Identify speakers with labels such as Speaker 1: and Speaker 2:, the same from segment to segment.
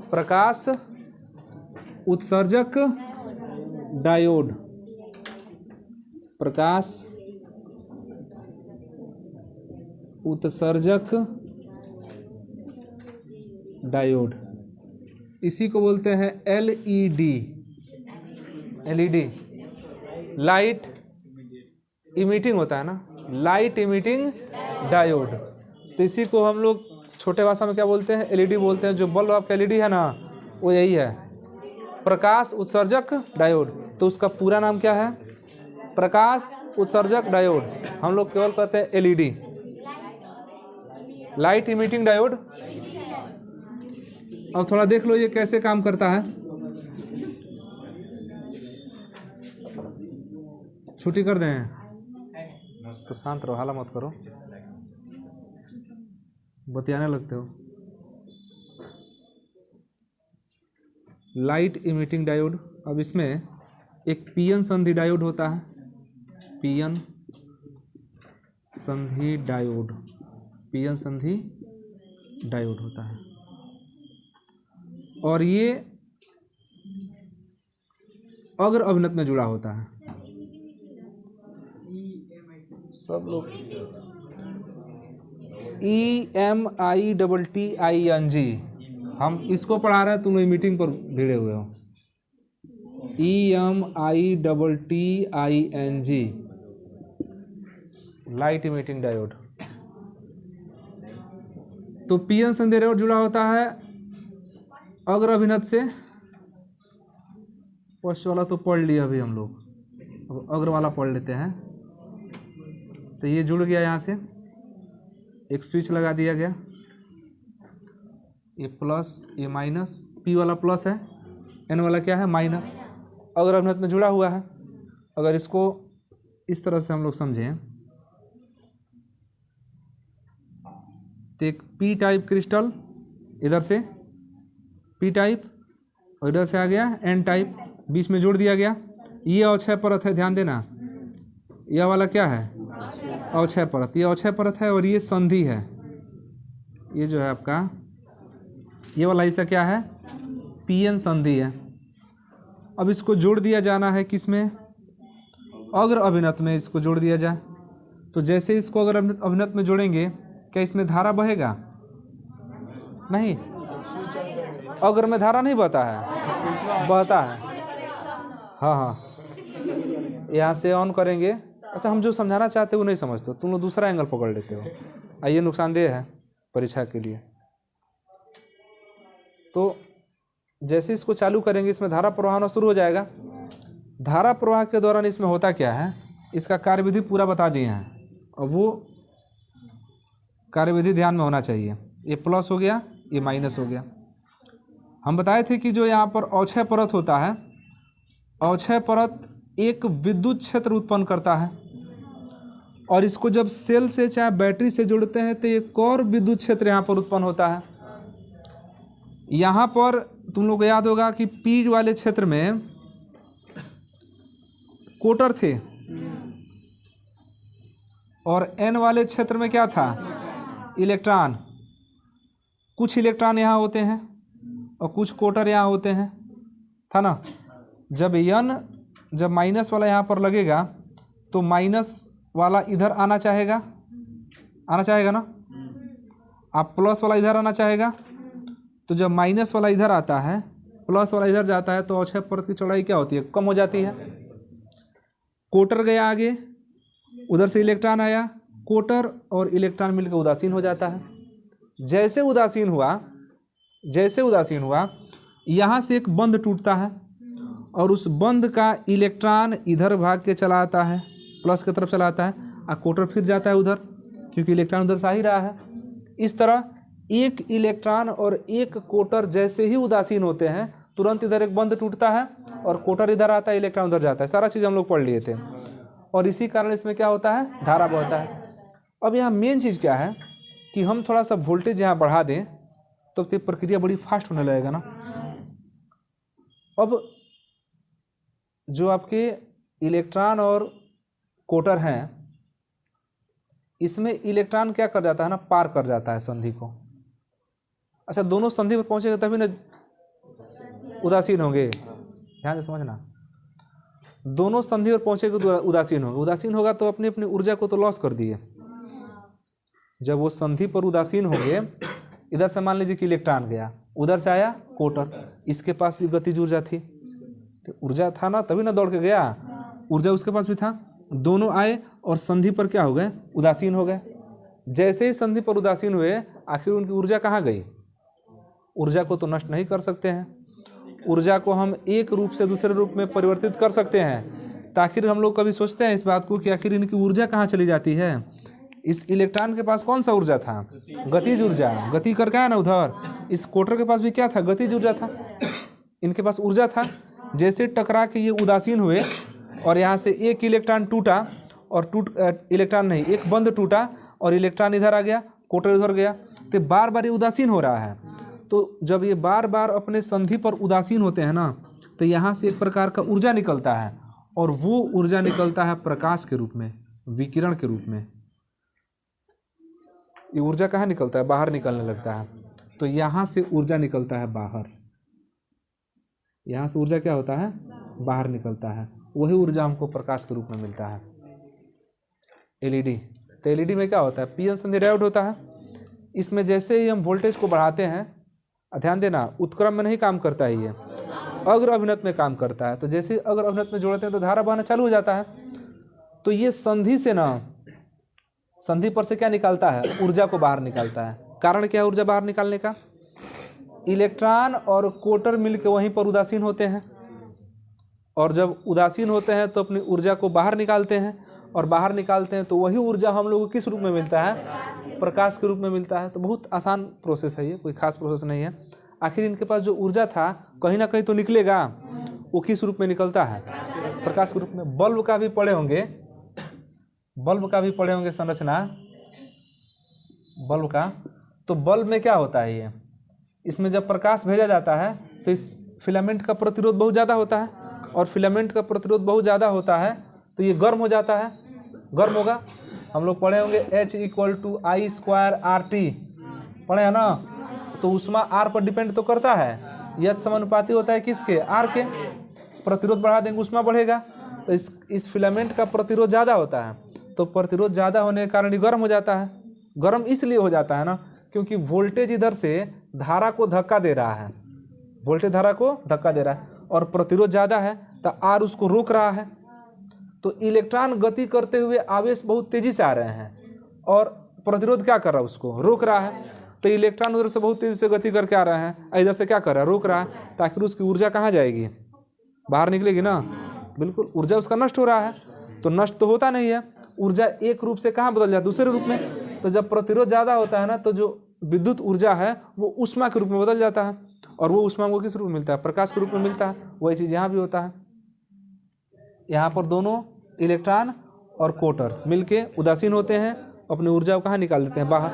Speaker 1: प्रकाश उत्सर्जक डायोड, प्रकाश उत्सर्जक डायोड, इसी को बोलते हैं एलईडी। एलईडी लाइट इमिटिंग होता है ना, लाइट इमिटिंग डायोड। तो इसी को हम लोग छोटे भाषा में क्या बोलते हैं? एलईडी बोलते हैं। जो बल्ब आपका एलईडी है ना, वो यही है, प्रकाश उत्सर्जक डायोड। तो उसका पूरा नाम क्या है? प्रकाश उत्सर्जक डायोड। हम लोग केवल कहते हैं एलईडी, लाइट इमिटिंग डायोड। अब थोड़ा देख लो ये कैसे काम करता है। छुट्टी कर दें तो शांत रहो, हाला मत करो, बतियाने लगते हो। Light emitting diode. अब इसमें एक पीएन संधि डायोड होता है, पीएन संधि डायोड, पीएन संधि डायोड होता है। और ये अग्र अभिनत में जुड़ा होता है। सब लोग EMITTING, हम इसको पढ़ा रहे हैं, तुम लोग मीटिंग पर भिड़े हुए हो। EMITTING, light emitting diode. तो पीएन संधि डायोड जुड़ा होता है अग्र अभिनत से। पश्च वाला तो पढ़ लिया अभी हम लोग, अब अग्र वाला पढ़ लेते हैं। तो ये जुड़ गया, यहाँ से एक स्विच लगा दिया गया, ये प्लस ये माइनस, पी वाला प्लस है, एन वाला क्या है? माइनस। अग्र अभिनत में जुड़ा हुआ है। अगर इसको इस तरह से हम लोग समझें तो एक पी टाइप क्रिस्टल इधर से, पी टाइप, और इधर से आ गया एन टाइप, बीच में जोड़ दिया गया। ये अवक्षय परत है, ध्यान देना, यह वाला क्या है? अवक्षय परत, ये अवक्षय परत है, और ये संधि है। ये जो है आपका, ये वाला हिस्सा क्या है? पीएन संधि है। अब इसको जोड़ दिया जाना है किसमें? अग्र अभिनत में इसको जोड़ दिया जाए। तो जैसे इसको अगर अभिनत में जोड़ेंगे, क्या इसमें धारा बहेगा? नहीं, अग्र में धारा नहीं बहता है, बहता है। हाँ हाँ, यहाँ से ऑन करेंगे। अच्छा, हम जो समझाना चाहते हो वो नहीं समझते, तुम लोग दूसरा एंगल पकड़ लेते हो। आइए, नुकसानदेह है परीक्षा के लिए। तो जैसे इसको चालू करेंगे, इसमें धारा प्रवाह होना शुरू हो जाएगा। धारा प्रवाह के दौरान इसमें होता क्या है, इसका कार्यविधि पूरा बता दिए हैं, और वो कार्यविधि ध्यान में होना चाहिए। ये प्लस हो गया, ये माइनस हो गया। हम बताए थे कि जो यहाँ पर अवक्षय परत होता है, अवक्षय परत एक विद्युत क्षेत्र उत्पन्न करता है, और इसको जब सेल से चाहे बैटरी से जोड़ते हैं तो एक और विद्युत क्षेत्र यहाँ पर उत्पन्न होता है। यहाँ पर तुम लोग को याद होगा कि पी वाले क्षेत्र में कोटर थे, और एन वाले क्षेत्र में क्या था? इलेक्ट्रॉन। कुछ इलेक्ट्रॉन यहाँ होते हैं और कुछ कोटर यहाँ होते हैं, था ना? जब माइनस वाला यहाँ पर लगेगा तो माइनस वाला इधर आना चाहेगा ना? आप प्लस वाला इधर आना चाहेगा। तो जब माइनस वाला इधर आता है, प्लस वाला इधर जाता है, तो अवक्षय परत की चौड़ाई क्या होती है? कम हो जाती है। कोटर गया आगे, उधर से इलेक्ट्रॉन आया, कोटर और इलेक्ट्रॉन मिलकर उदासीन हो जाता है। जैसे उदासीन हुआ यहाँ से एक बंध टूटता है, और उस बंध का इलेक्ट्रॉन इधर भाग के चला आता है, प्लस की तरफ चला आता है, और कोटर फिर जाता है उधर, क्योंकि इलेक्ट्रॉन उधर से आ ही रहा है। इस तरह एक इलेक्ट्रॉन और एक कोटर जैसे ही उदासीन होते हैं, तुरंत इधर एक बंध टूटता है और कोटर इधर आता है, इलेक्ट्रॉन उधर जाता है। सारा चीज़ हम लोग पढ़ लिए थे, और इसी कारण इसमें क्या होता है? धारा बहता है। अब यहाँ मेन चीज़ क्या है कि हम थोड़ा सा वोल्टेज यहाँ बढ़ा दें तो प्रक्रिया बड़ी फास्ट होने लगेगा ना। अब जो आपके इलेक्ट्रॉन और कोटर हैं, इसमें इलेक्ट्रॉन क्या कर जाता है ना? पार कर जाता है संधि को। अच्छा, दोनों संधि पर पहुंचेगा तभी ना उदासीन होंगे, ध्यान से समझना। दोनों संधि पर पहुंचेगा तो उदासीन होंगे, उदासीन होगा तो अपनी अपनी ऊर्जा को तो लॉस कर दिए। जब वो संधि पर उदासीन होंगे, इधर से मान लीजिए कि इलेक्ट्रॉन गया, उधर से आया कोटर, इसके पास भी गतिज ऊर्जा थी, तो ऊर्जा था ना, तभी ना दौड़ के गया, ऊर्जा उसके पास भी था। दोनों आए और संधि पर क्या हो गए, उदासीन हो गए। जैसे ही संधि पर उदासीन हुए, आखिर उनकी ऊर्जा कहाँ गई? ऊर्जा को तो नष्ट नहीं कर सकते हैं, ऊर्जा को हम एक रूप से दूसरे रूप में परिवर्तित कर सकते हैं। ताकि हम लोग कभी सोचते हैं इस बात को कि आखिर इनकी ऊर्जा कहाँ चली जाती है। इस इलेक्ट्रॉन के पास कौन सा ऊर्जा था? गतिज ऊर्जा, गति करके आया ना उधर। इस कोटर के पास भी क्या था? गतिज ऊर्जा था, इनके पास ऊर्जा था। जैसे टकरा के ये उदासीन हुए और यहाँ से एक इलेक्ट्रॉन टूटा और इलेक्ट्रॉन नहीं, एक बंद टूटा और इलेक्ट्रॉन इधर आ गया, कोटर इधर गया, तो बार बार ये उदासीन हो रहा है। तो जब ये बार बार अपने संधि पर उदासीन होते हैं ना, तो यहाँ से एक प्रकार का ऊर्जा निकलता है और वो ऊर्जा निकलता है प्रकाश के रूप में, विकिरण के रूप में। ये ऊर्जा कहाँ निकलता है? बाहर निकलने लगता है। तो यहाँ से ऊर्जा निकलता है बाहर, यहाँ से ऊर्जा क्या होता है? बाहर निकलता है। वही ऊर्जा हमको प्रकाश के रूप में मिलता है। एलईडी, तो एलईडी में क्या होता है? पीएन संधि डायोड होता है। इसमें जैसे ही हम वोल्टेज को बढ़ाते हैं, ध्यान देना, उत्क्रम में नहीं काम करता है, ये अग्र अभिनत में काम करता है। तो जैसे ही अग्र अभिनत में जोड़ते हैं तो धारा बहना चालू हो जाता है। तो ये संधि से ना, संधि पर से क्या निकालता है? ऊर्जा को बाहर निकालता है। कारण क्या है ऊर्जा बाहर निकालने का? इलेक्ट्रॉन और कोटर मिलकर वहीं पर उदासीन होते हैं, और जब उदासीन होते हैं तो अपनी ऊर्जा को बाहर निकालते हैं, और बाहर निकालते हैं तो वही ऊर्जा हम लोगों को किस रूप में मिलता है? प्रकाश के रूप में मिलता है। तो बहुत आसान प्रोसेस है ये, कोई खास प्रोसेस नहीं है। आखिर इनके पास जो ऊर्जा था कहीं ना कहीं तो निकलेगा, वो किस रूप में निकलता है? प्रकाश के रूप में। बल्ब का भी पढ़े होंगे, बल्ब का भी पढ़े होंगे संरचना बल्ब का। तो बल्ब में क्या होता है? ये इसमें जब प्रकाश भेजा जाता है तो इस फिलामेंट का प्रतिरोध बहुत ज़्यादा होता है, और फिलामेंट का प्रतिरोध बहुत ज़्यादा होता है तो ये गर्म हो जाता है। गर्म होगा, हम लोग पढ़े होंगे H = I²RT, पढ़े हैं ना। तो ऊष्मा R पर डिपेंड तो करता है, यह समानुपाती होता है किसके? R के। प्रतिरोध बढ़ा देंगे, ऊष्मा बढ़ेगा। तो इस फिलामेंट का प्रतिरोध ज़्यादा होता है, तो प्रतिरोध ज़्यादा होने के कारण ये गर्म हो जाता है। गर्म इसलिए हो जाता है ना, क्योंकि वोल्टेज इधर से धारा को धक्का दे रहा है, वोल्टेज धारा को धक्का दे रहा है, और प्रतिरोध ज़्यादा है तो R उसको रोक रहा है। तो इलेक्ट्रॉन गति करते हुए आवेश बहुत तेजी से आ रहे हैं, और प्रतिरोध क्या कर रहा है? उसको रोक रहा है। तो इलेक्ट्रॉन उधर से बहुत तेजी से गति करके आ रहे हैं, इधर से क्या कर रहा है? रोक रहा है। ताकि उसकी ऊर्जा कहाँ जाएगी? बाहर निकलेगी ना। बिल्कुल, ऊर्जा उसका नष्ट हो रहा है। तो नष्ट तो होता नहीं है, ऊर्जा एक रूप से कहाँ बदल जाती है? दूसरे रूप में। तो जब प्रतिरोध ज़्यादा होता है ना, तो जो विद्युत ऊर्जा है वो ऊष्मा के रूप में बदल जाता है, और वो ऊष्मा को किस रूप में मिलता है? प्रकाश के रूप में मिलता है। वही चीज़ यहाँ भी होता है। यहाँ पर दोनों इलेक्ट्रॉन और कोटर मिलके उदासीन होते हैं, अपनी ऊर्जा को कहाँ निकाल देते हैं? बाहर,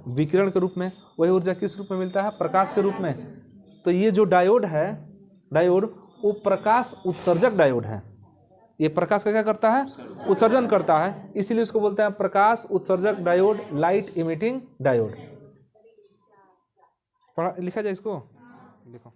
Speaker 1: विकिरण के रूप में। वही ऊर्जा किस रूप में मिलता है? प्रकाश के रूप में। तो ये जो डायोड है, डायोड वो प्रकाश उत्सर्जक डायोड है। ये प्रकाश का क्या करता है? उत्सर्जन करता है, इसीलिए उसको बोलते हैं प्रकाश उत्सर्जक डायोड, लाइट इमिटिंग डायोड। पढ़ा लिखा जाए इसको, लिखो।